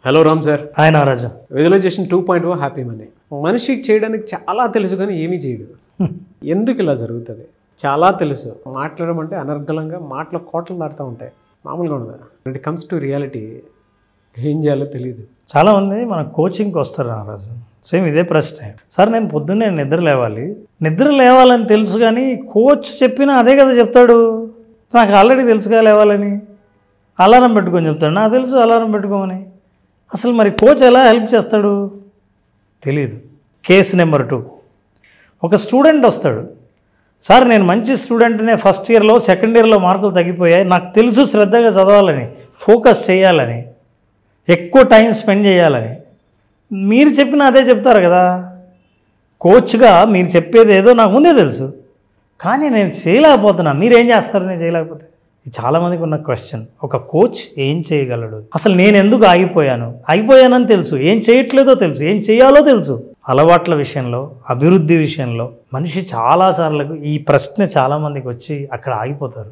Hello Ram sir. Hi Naraju. Visualization 2.0 happy money. మనిషికి చేయడానికి చాలా తెలుసు కానీ ఏమీ చేయడు. ఎందుకు ఇలా జరుగుతుంది? చాలా తెలుసు. మాట్లాడడం అంటే అనర్గళంగా మాటల కోటలు దాటుతూ ఉంటాయి, మామూలుగా ఉండదు. ఇట్ కమ్స్ టు రియాలిటీ ఏం చేయాలో తెలియదు. చాలామంది మన కోచింగ్కి వస్తారు నారాజు, సేమ్ ఇదే ప్రశ్న. సార్ నేను పొద్దున్నే నిద్ర లేవాలని తెలుసు కానీ కోచ్ చెప్పినా అదే కదా చెప్తాడు. నాకు ఆల్రెడీ తెలుసుగా లేవాలని. అలారం పెట్టుకొని చెప్తాడు, నాకు తెలుసు అలారం పెట్టుకోమని. అసలు మరి కోచ్ ఎలా హెల్ప్ చేస్తాడు తెలీదు. కేసు నెంబర్ 2, ఒక స్టూడెంట్ వస్తాడు. సార్ నేను మంచి స్టూడెంట్నే, ఫస్ట్ ఇయర్లో సెకండ్ ఇయర్లో మార్కులు తగ్గిపోయాయి, నాకు తెలుసు శ్రద్ధగా చదవాలని, ఫోకస్ చేయాలని, ఎక్కువ టైం స్పెండ్ చేయాలని. మీరు చెప్పిన అదే చెప్తారు కదా. కోచ్గా మీరు చెప్పేది ఏదో నాకు ముందే తెలుసు, కానీ నేను చేయలేకపోతున్నా, మీరేం చేస్తారు నేను చేయలేకపోతే? ఇది చాలామందికి ఉన్న క్వశ్చన్. ఒక కోచ్ ఏం చేయగలడు? అసలు నేను ఎందుకు ఆగిపోయానని తెలుసు, ఏం చేయట్లేదో తెలుసు, ఏం చేయాలో తెలుసు. అలవాట్ల విషయంలో, అభివృద్ధి విషయంలో మనిషి చాలాసార్లు ఈ ప్రశ్న చాలామందికి వచ్చి అక్కడ ఆగిపోతారు.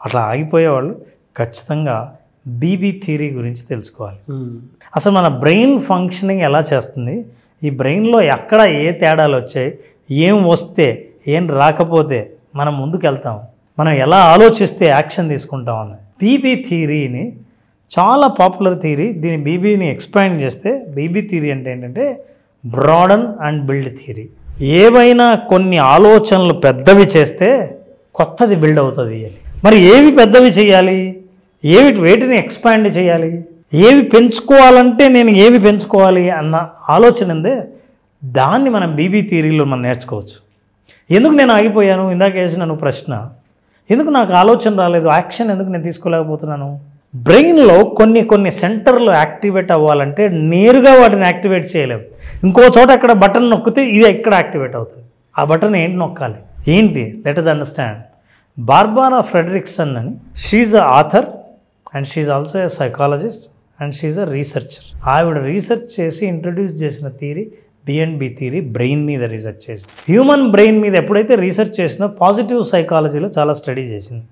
అట్లా ఆగిపోయేవాళ్ళు ఖచ్చితంగా బీబీ థియరీ గురించి తెలుసుకోవాలి. అసలు మన బ్రెయిన్ ఫంక్షనింగ్ ఎలా చేస్తుంది, ఈ బ్రెయిన్లో ఎక్కడ ఏ తేడాలు వచ్చాయి, ఏం వస్తే ఏం రాకపోతే మనం ముందుకు వెళ్తాం, మనం ఎలా ఆలోచిస్తే యాక్షన్ తీసుకుంటాం అన్నది బీబీ థియరీని. చాలా పాపులర్ థియరీ. దీని బీబీని ఎక్స్పాండ్ చేస్తే బీబీ థియరీ అంటే ఏంటంటే బ్రాడన్ అండ్ బిల్డ్ థియరీ. ఏవైనా కొన్ని ఆలోచనలు పెద్దవి చేస్తే కొత్తది బిల్డ్ అవుతుంది అని. మరి ఏవి పెద్దవి చేయాలి, వేటిని ఎక్స్పాండ్ చేయాలి, ఏవి పెంచుకోవాలంటే నేను ఏవి పెంచుకోవాలి అన్న ఆలోచన ఉందే, దాన్ని మనం బీబీ థియరీలో మనం నేర్చుకోవచ్చు. ఎందుకు నేను ఆగిపోయాను, ఇందాక వేసిన నువ్వు ప్రశ్న, ఎందుకు నాకు ఆలోచన రాలేదు, యాక్షన్ ఎందుకు నేను తీసుకోలేకపోతున్నాను? బ్రెయిన్లో కొన్ని సెంటర్లు యాక్టివేట్ అవ్వాలంటే నేరుగా వాటిని యాక్టివేట్ చేయలేము. ఇంకో చోట అక్కడ బటన్ నొక్కితే ఇది ఎక్కడ యాక్టివేట్ అవుతుంది. ఆ బటన్ ఏంటి నొక్కాలి, ఏంటి? Let us understand. Barbara Fredrickson అని, she's a author and she's also a psychologist and she's a researcher. ఆవిడ రీసెర్చ్ చేసి ఇంట్రడ్యూస్ చేసిన థియరీ బిఎన్బి థియరీ, బ్రెయిన్ మీద రీసెర్చ్ చేసింది. హ్యూమన్ బ్రెయిన్ మీద ఎప్పుడైతే రీసెర్చ్ చేసిందో పాజిటివ్ సైకాలజీలో చాలా స్టడీ చేసింది.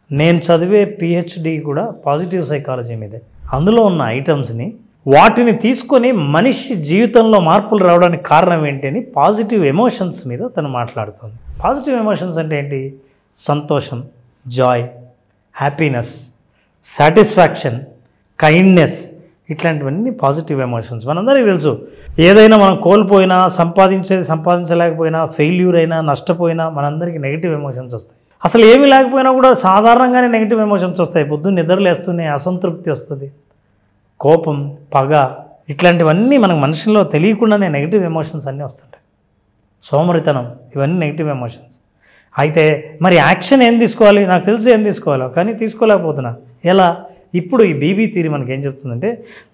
నేను చదివే పిహెచ్డి కూడా పాజిటివ్ సైకాలజీ మీదే. అందులో ఉన్న ఐటమ్స్ని వాటిని తీసుకొని మనిషి జీవితంలో మార్పులు రావడానికి కారణం ఏంటి అని పాజిటివ్ ఎమోషన్స్ మీద తను మాట్లాడుతుంది. పాజిటివ్ ఎమోషన్స్ అంటే ఏంటి? సంతోషం, జాయ్, హ్యాపీనెస్, సాటిస్ఫాక్షన్, కైండ్నెస్, ఇట్లాంటివన్నీ పాజిటివ్ ఎమోషన్స్. మనందరికీ తెలుసు, ఏదైనా మనం కోల్పోయినా, సంపాదించలేకపోయినా, ఫెయిల్యూర్ అయినా, నష్టపోయినా మనందరికీ నెగిటివ్ ఎమోషన్స్ వస్తాయి. అసలు ఏమీ లేకపోయినా కూడా సాధారణంగానే నెగిటివ్ ఎమోషన్స్ వస్తాయి. పొద్దున్న నిద్రలేస్తూనే అసంతృప్తి వస్తుంది, కోపం, పగ, ఇట్లాంటివన్నీ మనకు మనుషుల్లో తెలియకుండానే నెగిటివ్ ఎమోషన్స్ అన్నీ వస్తుంటాయి. సోమరితనం, ఇవన్నీ నెగిటివ్ ఎమోషన్స్. అయితే మరి యాక్షన్ ఏం తీసుకోవాలి? నాకు తెలుసు ఏం తీసుకోవాలో, కానీ తీసుకోలేకపోతున్నా. ఎలా? ఇప్పుడు ఈ బీబీ థియరీ మనకి ఏం చెప్తుందంటే,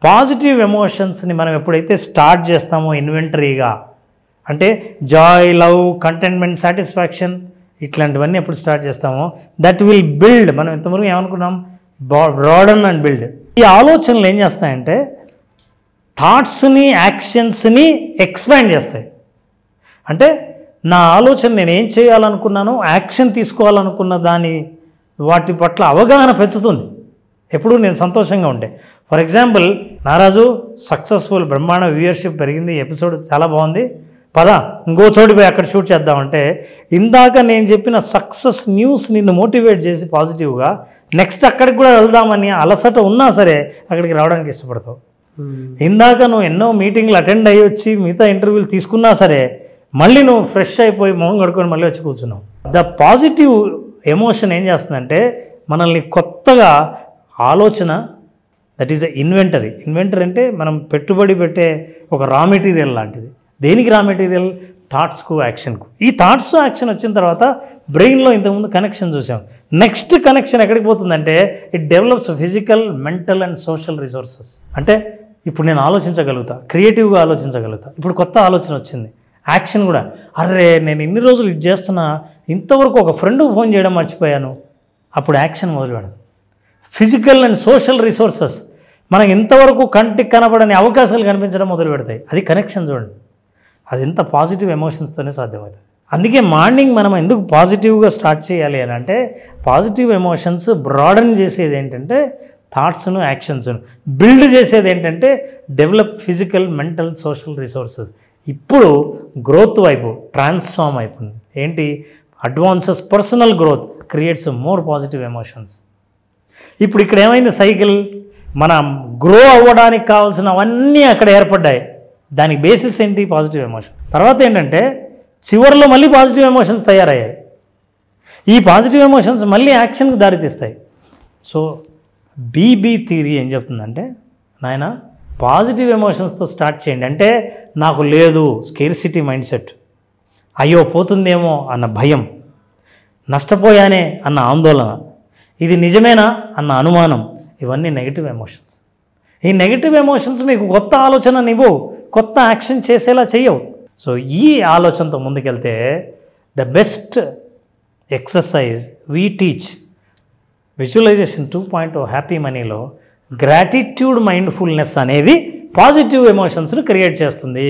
పాజిటివ్ ఎమోషన్స్ని మనం ఎప్పుడైతే స్టార్ట్ చేస్తామో ఇన్వెంటరీగా, అంటే జాయ్, లవ్, కంటెంట్మెంట్, సాటిస్ఫాక్షన్, ఇట్లాంటివన్నీ ఎప్పుడు స్టార్ట్ చేస్తామో దట్ విల్ బిల్డ్. మనం ఇంతవరకు ఏమనుకున్నాం? Broaden and build. ఈ ఆలోచనలు ఏం చేస్తాయంటే థాట్స్ని, యాక్షన్స్ని ఎక్స్పాండ్ చేస్తాయి. అంటే నా ఆలోచన నేను ఏం చేయాలనుకున్నానో, యాక్షన్ తీసుకోవాలనుకున్న వాటి పట్ల అవగాహన పెంచుతుంది. ఎప్పుడు నేను సంతోషంగా ఉంటే. For example, Naraju successful, Brahmanda viewership పెరిగింది, ఎపిసోడ్ చాలా బాగుంది, పదా ఇంకో చోటు పోయి అక్కడ షూట్ చేద్దామంటే, ఇందాక నేను చెప్పిన సక్సెస్ న్యూస్ నిన్ను మోటివేట్ చేసి పాజిటివ్గా నెక్స్ట్ అక్కడికి కూడా వెళ్దామని అలసట ఉన్నా సరే అక్కడికి రావడానికి ఇష్టపడతావు. ఇందాక నువ్వు ఎన్నో మీటింగ్లు అటెండ్ అయ్యి వచ్చి మిగతా ఇంటర్వ్యూలు తీసుకున్నా సరే మళ్ళీ నువ్వు ఫ్రెష్ అయిపోయి మొహం కడుక్కొని మళ్ళీ వచ్చి కూర్చున్నావు. ద పాజిటివ్ ఎమోషన్ ఏం చేస్తుందంటే మనల్ని కొత్తగా ఆలోచన, that is a inventory. Inventory అంటే మనం పెట్టుబడి పెట్టే ఒక రా మెటీరియల్ లాంటిది. దేనికి రా మెటీరియల్? థాట్స్కు, యాక్షన్కు. ఈ థాట్స్, యాక్షన్ వచ్చిన తర్వాత బ్రెయిన్లో ఇంతకుముందు కనెక్షన్ చూసాం. నెక్స్ట్ కనెక్షన్ ఎక్కడికి పోతుందంటే it develops physical, mental and social resources. అంటే ఇప్పుడు నేను ఆలోచించగలుగుతా, క్రియేటివ్గా ఆలోచించగలుగుతా. ఇప్పుడు కొత్త ఆలోచన వచ్చింది, యాక్షన్ కూడా. అరే నేను ఇన్ని రోజులు ఇది చేస్తున్నా, ఇంతవరకు ఒక ఫ్రెండ్కి ఫోన్ చేయడం మర్చిపోయాను, అప్పుడు యాక్షన్ మొదలు పెడదాం. ఫిజికల్ అండ్ సోషల్ రిసోర్సెస్, మనకు ఇంతవరకు కంటికి కనపడని అవకాశాలు కనిపించడం మొదలు పెడతాయి. అది కనెక్షన్ చూడండి. అది ఎంత పాజిటివ్ ఎమోషన్స్తోనే సాధ్యమవుతుంది. అందుకే మార్నింగ్ మనం ఎందుకు పాజిటివ్గా స్టార్ట్ చేయాలి అని అంటే, పాజిటివ్ ఎమోషన్స్ బ్రాడన్ చేసేది ఏంటంటే థాట్స్ను యాక్షన్స్ను బిల్డ్ చేసేది ఏంటంటే develop physical mental social resources. ఇప్పుడు గ్రోత్ వైపు ట్రాన్స్ఫార్మ్ అవుతుంది. ఏంటి? Advances personal growth creates more positive emotions. ఇప్పుడు ఇక్కడ ఏమైంది సైకిల్? మనం గ్రో అవ్వడానికి కావాల్సినవన్నీ అక్కడ ఏర్పడ్డాయి. దానికి బేసిస్ ఏంటి? Positive emotion. తర్వాత ఏంటంటే చివరిలో మళ్ళీ పాజిటివ్ ఎమోషన్స్ తయారయ్యాయి. ఈ పాజిటివ్ ఎమోషన్స్ మళ్ళీ యాక్షన్కి దారితీస్తాయి. సో బీబీ థియరీ ఏం చెప్తుందంటే, నాయన పాజిటివ్ ఎమోషన్స్తో స్టార్ట్ చేయండి. అంటే నాకు లేదు స్కేర్సిటీ మైండ్ సెట్, అయ్యో పోతుందేమో అన్న భయం, నష్టపోయానే అన్న ఆందోళన, ఇది నిజమేనా అన్న అనుమానం, ఇవన్నీ నెగిటివ్ ఎమోషన్స్. ఈ నెగిటివ్ ఎమోషన్స్ మీకు కొత్త ఆలోచననివ్వవు, కొత్త యాక్షన్ చేసేలా చెయ్యవు. సో ఈ ఆలోచనతో ముందుకెళ్తే the best exercise we teach visualisation 2.0 happy మనీలో గ్రాటిట్యూడ్ మైండ్ఫుల్నెస్ అనేది పాజిటివ్ ఎమోషన్స్ను క్రియేట్ చేస్తుంది.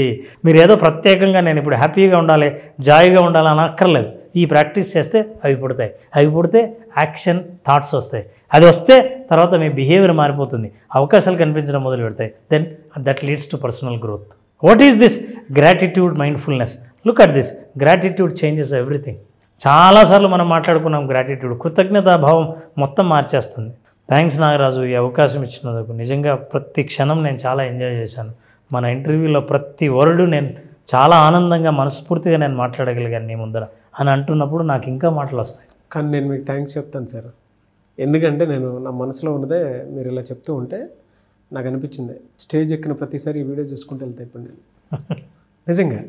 మీరు ఏదో ప్రత్యేకంగా నేను ఇప్పుడు హ్యాపీగా ఉండాలి, జాయిగా ఉండాలి అని అక్కర్లేదు. ఈ ప్రాక్టీస్ చేస్తే అవి పుడతాయి. అవి పుడితే యాక్షన్ థాట్స్ వస్తాయి. అది వస్తే తర్వాత మీ బిహేవియర్ మారిపోతుంది, అవకాశాలు కనిపించడం మొదలు పెడతాయి. Then that leads to personal growth. What is this gratitude mindfulness? Look at this. Gratitude changes everything. చాలాసార్లు మనం మాట్లాడుకున్నాం గ్రాటిట్యూడ్. కృతజ్ఞతాభావం మొత్తం మార్చేస్తుంది. థ్యాంక్స్ నాగరాజు, ఈ అవకాశం ఇచ్చినందుకు. నిజంగా ప్రతి క్షణం నేను చాలా ఎంజాయ్ చేశాను. మన ఇంటర్వ్యూలో ప్రతి వర్డ్ నేను చాలా ఆనందంగా మనస్ఫూర్తిగా నేను మాట్లాడగలిగాను నీ ముందర అని అంటున్నప్పుడు నాకు ఇంకా మాటలు వస్తాయి. కానీ నేను మీకు థ్యాంక్స్ చెప్తాను సార్. ఎందుకంటే నేను నా మనసులో ఉన్నదే మీరు ఇలా చెప్తూ ఉంటే నాకు అనిపించింది, స్టేజ్ ఎక్కిన ప్రతిసారి ఈ వీడియో చూసుకుంటూ వెళ్తాయి ఇప్పుడు నేను. నిజంగా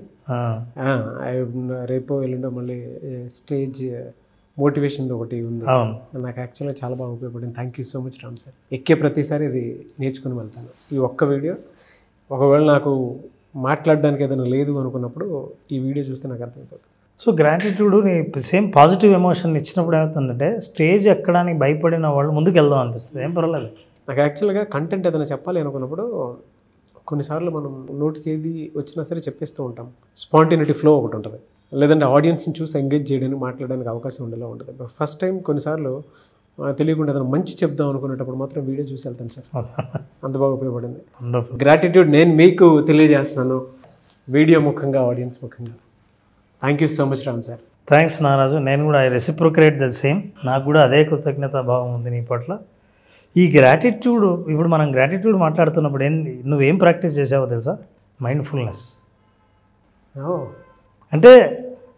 రేపో ఎల్లుండో మళ్ళీ స్టేజ్ మోటివేషన్ ఒకటి ఉంది. నాకు యాక్చువల్గా చాలా బాగా ఉపయోగపడింది. Thank you so much Ram sir. ఎక్కే ప్రతిసారి ఇది నేర్చుకుని వెళ్తాను. ఈ ఒక్క వీడియో ఒకవేళ నాకు మాట్లాడడానికి ఏదైనా లేదు అనుకున్నప్పుడు ఈ వీడియో చూస్తే నాకు అర్థమైపోతుంది. సో గ్రాటిట్యూడ్ని సేమ్ పాజిటివ్ ఎమోషన్ ఇచ్చినప్పుడు ఏమవుతుందంటే స్టేజ్ ఎక్కడానికి భయపడిన వాళ్ళు ముందుకు వెళ్దాం అనిపిస్తుంది. ఏం పర్వాలేదు. నాకు యాక్చువల్గా కంటెంట్ ఏదైనా చెప్పాలి అనుకున్నప్పుడు కొన్నిసార్లు మనం నోటికి ఏది వచ్చినా సరే చెప్పేస్తూ ఉంటాం. స్పాంటినిటీ ఫ్లో ఒకటి ఉంటుంది. లేదంటే ఆడియన్స్ని చూసి ఎంగేజ్ చేయడానికి మాట్లాడడానికి అవకాశం ఉండేలా ఉంటుంది. ఫస్ట్ టైం కొన్నిసార్లు తెలియకుండా ఏదైనా మంచి చెప్దాం అనుకునేటప్పుడు మాత్రం వీడియో చూసి వెళ్తాను సార్. అంత బాగా ఉపయోగపడింది. గ్రాటిట్యూడ్ నేను మీకు తెలియజేస్తున్నాను, వీడియో ముఖంగా, ఆడియన్స్ ముఖంగా. Thank you so much Ram sir. Thanks Nagaraju. నేను కూడా ఐ రెసిప్రోకేట్ ద సేమ్. నాకు కూడా అదే కృతజ్ఞతా భావం ఉంది నీ పట్ల. ఈ గ్రాటిట్యూడ్, ఇప్పుడు మనం గ్రాటిట్యూడ్ మాట్లాడుతున్నప్పుడు నువ్వేం ప్రాక్టీస్ చేసావో తెలుసా? మైండ్ఫుల్నెస్. అంటే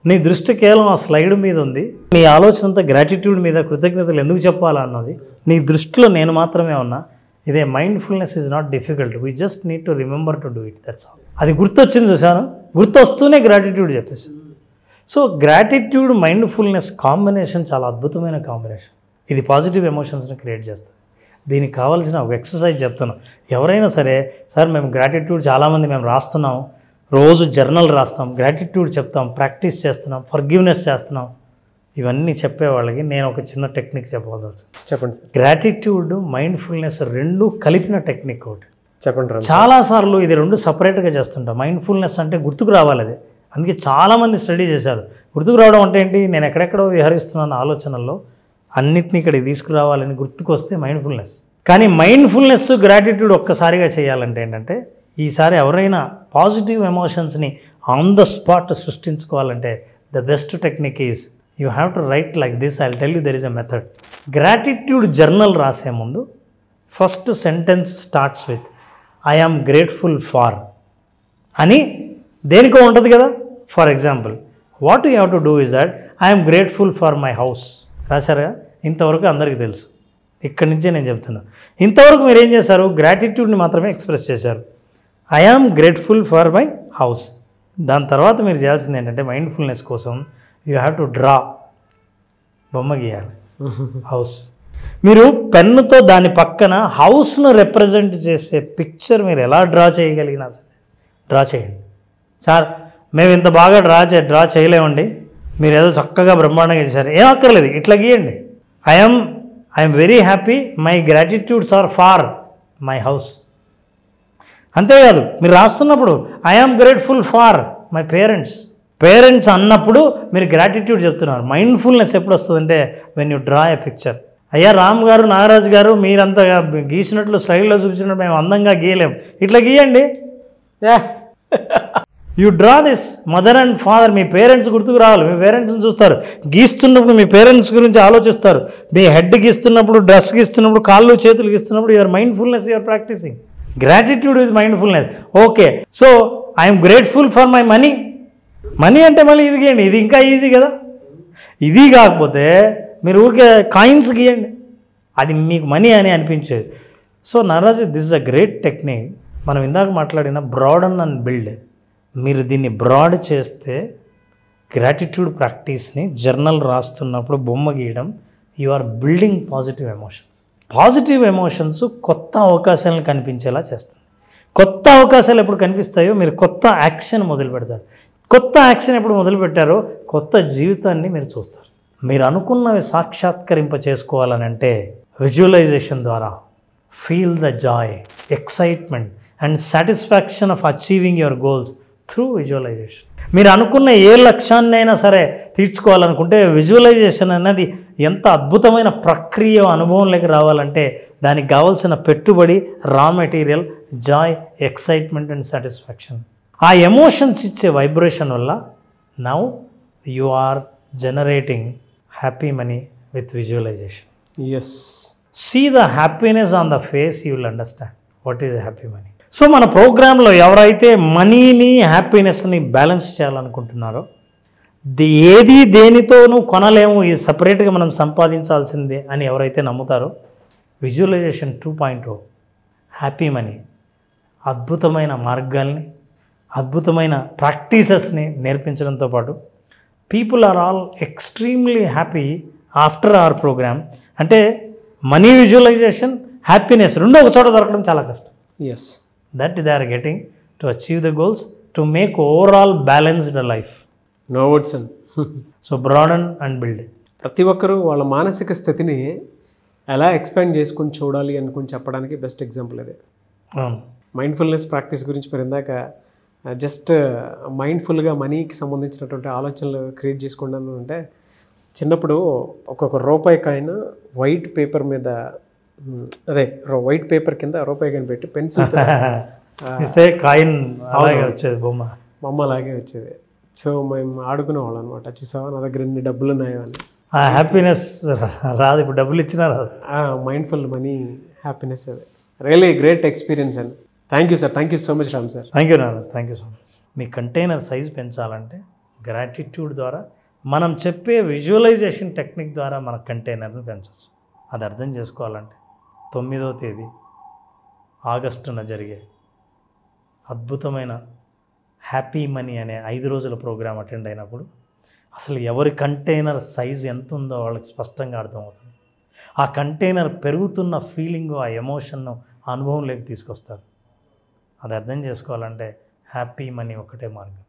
నీ దృష్టి కేవలం ఆ స్లైడ్ మీద ఉంది. నీ ఆలోచన అంతా గ్రాటిట్యూడ్ మీద, కృతజ్ఞతలు ఎందుకు చెప్పాలా అన్నది నీ దృష్టిలో నేను మాత్రమే ఉన్నా. ఇదే mindfulness is not difficult, we just need to remember to do it, that's all. అది గుర్తొచ్చింది చూశాను, గుర్తొస్తూనే గ్రాటిట్యూడ్ చెప్పేసి. సో గ్రాటిట్యూడ్ మైండ్ఫుల్నెస్ కాంబినేషన్ చాలా అద్భుతమైన కాంబినేషన్. ఇది పాజిటివ్ ఎమోషన్స్ని క్రియేట్ చేస్తుంది. దీనికి కావాల్సిన ఒక ఎక్సర్సైజ్ చెప్తాను. ఎవరైనా సరే, సార్ మేము గ్రాటిట్యూడ్ చాలామంది మేము రాస్తున్నాం, రోజు జర్నల్ రాస్తాం, గ్రాటిట్యూడ్ చెప్తాం, ప్రాక్టీస్ చేస్తున్నాం, ఫర్గివ్నెస్ చేస్తున్నాం, ఇవన్నీ చెప్పే వాళ్ళకి నేను ఒక చిన్న టెక్నిక్ చెప్పవలసి. చెప్పండి సార్. గ్రాటిట్యూడ్ మైండ్ఫుల్నెస్ రెండు కలిపిన టెక్నిక్ ఒకటి. చెప్పండి. చాలాసార్లు ఇది రెండు సపరేట్గా చేస్తుంటాం. మైండ్ఫుల్నెస్ అంటే గుర్తుకు రావాలి అది. అందుకే చాలామంది స్టడీ చేశారు. గుర్తుకు రావడం అంటే ఏంటి? నేను ఎక్కడెక్కడో విహరిస్తున్నాను ఆలోచనల్లో, అన్నిటినీ ఇక్కడికి తీసుకురావాలని గుర్తుకొస్తే మైండ్ఫుల్నెస్. కానీ మైండ్ఫుల్నెస్ గ్రాటిట్యూడ్ ఒక్కసారిగా చేయాలంటే ఏంటంటే, ఈసారి ఎవరైనా పాజిటివ్ ఎమోషన్స్ని ఆన్ ద స్పాట్ సృష్టించుకోవాలంటే the best technique is you have to write like this. I will tell you there is a method. Gratitude journal రాసే ముందు first sentence starts with I am grateful for అని దేనికో ఉంటుంది కదా. For example, what you have to do is that I am grateful for my house రాశారుగా. ఇంతవరకు అందరికీ తెలుసు. ఇక్కడి నుంచే నేను చెప్తున్నాను. ఇంతవరకు మీరు ఏం చేశారు? గ్రాటిట్యూడ్ని మాత్రమే ఎక్స్ప్రెస్ చేశారు. I am grateful for my house. దాని తర్వాత మీరు చేయాల్సింది ఏంటంటే, మైండ్ఫుల్నెస్ కోసం యూ హ్యావ్ టు డ్రా, బొమ్మ గీయాలి హౌస్. మీరు పెన్నుతో దాని పక్కన హౌస్ను రిప్రజెంట్ చేసే పిక్చర్ మీరు ఎలా డ్రా చేయగలిగినా సరే డ్రా చేయండి. సార్ మేము ఇంత బాగా డ్రా చేయలేమండి, మీరు ఏదో చక్కగా బ్రహ్మాండంగా చేశారు, ఏం అక్కర్లేదు, ఇట్లా గీయండి. I'm very happy, my gratitudes are for my house. అంతేకాదు, మీరు రాస్తున్నప్పుడు I am grateful for my parents అన్నప్పుడు మీరు గ్రాటిట్యూడ్ చెప్తున్నారు. మైండ్ఫుల్నెస్ ఎప్పుడు వస్తుందంటే when you draw a picture. అయ్యా రామ్ గారు, నాగరాజు గారు, మీరంతా గీసినట్లు స్లైడ్లో చూపించినట్టు మేము అందంగా గీయలేం, ఇట్లా గీయండి. You draw this mother and father. Me parents గుర్తుకు రావాలి, మీ పేరెంట్స్ని చూస్తారు. గీస్తున్నప్పుడు మీ పేరెంట్స్ గురించి ఆలోచిస్తారు. మీ హెడ్ గీస్తున్నప్పుడు, డ్రెస్ గీస్తున్నప్పుడు, కాళ్ళు చేతులు గీస్తున్నప్పుడు your mindfulness you're practising. Gratitude with mindfulness. Okay, so I'm grateful for my money. Money అంటే మళ్ళీ ఇది గీయండి, ఇది ఇంకా ఈజీ కదా. ఇది కాకపోతే మీరు ఊరికే కాయిన్స్ గీయండి, అది మీకు మనీ అని అనిపించేది. So Naraj, this is a great technique. మనం ఇందాక మాట్లాడిన బ్రాడన్ అండ్ బిల్డ్, మీరు దీన్ని బ్రాడ్ చేస్తే గ్రాటిట్యూడ్ ప్రాక్టీస్ని జర్నల్ రాస్తున్నప్పుడు బొమ్మ గీయడం, you are building positive emotions. Positive emotions కొత్త అవకాశాలను కనిపించేలా చేస్తుంది. కొత్త అవకాశాలు ఎప్పుడు కనిపిస్తాయో మీరు కొత్త యాక్షన్ మొదలు పెడతారు. కొత్త యాక్షన్ ఎప్పుడు మొదలు పెట్టారో కొత్త జీవితాన్ని మీరు చూస్తారు. మీరు అనుకున్నవి సాక్షాత్కరింప చేసుకోవాలని అంటే విజువలైజేషన్ ద్వారా feel the joy, excitement and satisfaction of achieving your goals through visualisation. మీరు అనుకున్న ఏ లక్ష్యాన్నైనా సరే తీర్చుకోవాలనుకుంటే విజువలైజేషన్ అనేది ఎంత అద్భుతమైన ప్రక్రియ, అనుభవంలోకి రావాలంటే దానికి కావాల్సిన పెట్టుబడి, raw material, joy, excitement and satisfaction. ఆ ఎమోషన్స్ ఇచ్చే వైబ్రేషన్ వల్ల now you are generating happy money with visualisation. Yes, see the happiness on the face, you will understand what is happy money. So మన ప్రోగ్రాంలో ఎవరైతే మనీని, హ్యాపీనెస్ని balance చేయాలనుకుంటున్నారో, ఏది దేనితోనూ కొనలేము, ఇది సపరేట్గా మనం సంపాదించాల్సిందే అని ఎవరైతే నమ్ముతారో, విజువలైజేషన్ 2.0 హ్యాపీ మనీ అద్భుతమైన మార్గాల్ని, అద్భుతమైన ప్రాక్టీసెస్ని నేర్పించడంతో పాటు people are all extremely happy after our programme. అంటే మనీ, విజువలైజేషన్, హ్యాపీనెస్ రెండో ఒక చోట దొరకడం చాలా కష్టం. Yes, that they are getting to achieve the goals, to make overall balanced life. No words and So broaden and build. ప్రతి ఒక్కరూ వాళ్ళ మానసిక స్థితిని ఎలా ఎక్స్పాండ్ చేసుకుని చూడాలి అనుకుని చెప్పడానికి బెస్ట్ ఎగ్జాంపుల్ అదే. మైండ్ఫుల్నెస్ ప్రాక్టీస్ గురించి మీరు ఇందాక జస్ట్ మైండ్ఫుల్గా మనీకి సంబంధించినటువంటి ఆలోచనలు క్రియేట్ చేసుకోవడం అంటే, చిన్నప్పుడు ఒక్కొక్క రూపాయి కాయిన్ వైట్ పేపర్ మీద, అదే వైట్ పేపర్ కింద రూపాయి కాయిన్ పెట్టి పెన్సిల్ ఇస్తే కాయిన్ అలాగే వచ్చేది, బొమ్మ అలాగే వచ్చేది. సో మేము ఆడుకునే వాళ్ళం అనమాట. చూసావా నా దగ్గర ఎన్ని డబ్బులు ఉన్నాయో అని. ఆ హ్యాపీనెస్ రాదు, ఇప్పుడు డబ్బులు ఇచ్చినా రాదు. మైండ్ఫుల్ మనీ హ్యాపీనెస్, అది రియలీ గ్రేట్ ఎక్స్పీరియన్స్ అండి. Thank you sir, thank you so much Ram sir. Thank you Naraj, thank you so much. మీ కంటైనర్ సైజ్ పెంచాలంటే గ్రాటిట్యూడ్ ద్వారా, మనం చెప్పే విజువలైజేషన్ టెక్నిక్ ద్వారా మన కంటైనర్ని పెంచవచ్చు. అది అర్థం చేసుకోవాలంటే 9వ తేదీ ఆగస్టున జరిగే అద్భుతమైన హ్యాపీ మనీ అనే 5 రోజుల ప్రోగ్రాం అటెండ్ అయినప్పుడు అసలు ఎవరి కంటైనర్ సైజ్ ఎంత ఉందో వాళ్ళకి స్పష్టంగా అర్థమవుతుంది. ఆ కంటైనర్ పెరుగుతున్న ఫీలింగు, ఆ ఎమోషన్ను అనుభవంలోకి తీసుకొస్తారు. అది అర్థం చేసుకోవాలంటే హ్యాపీ మనీ ఒకటే మార్గం.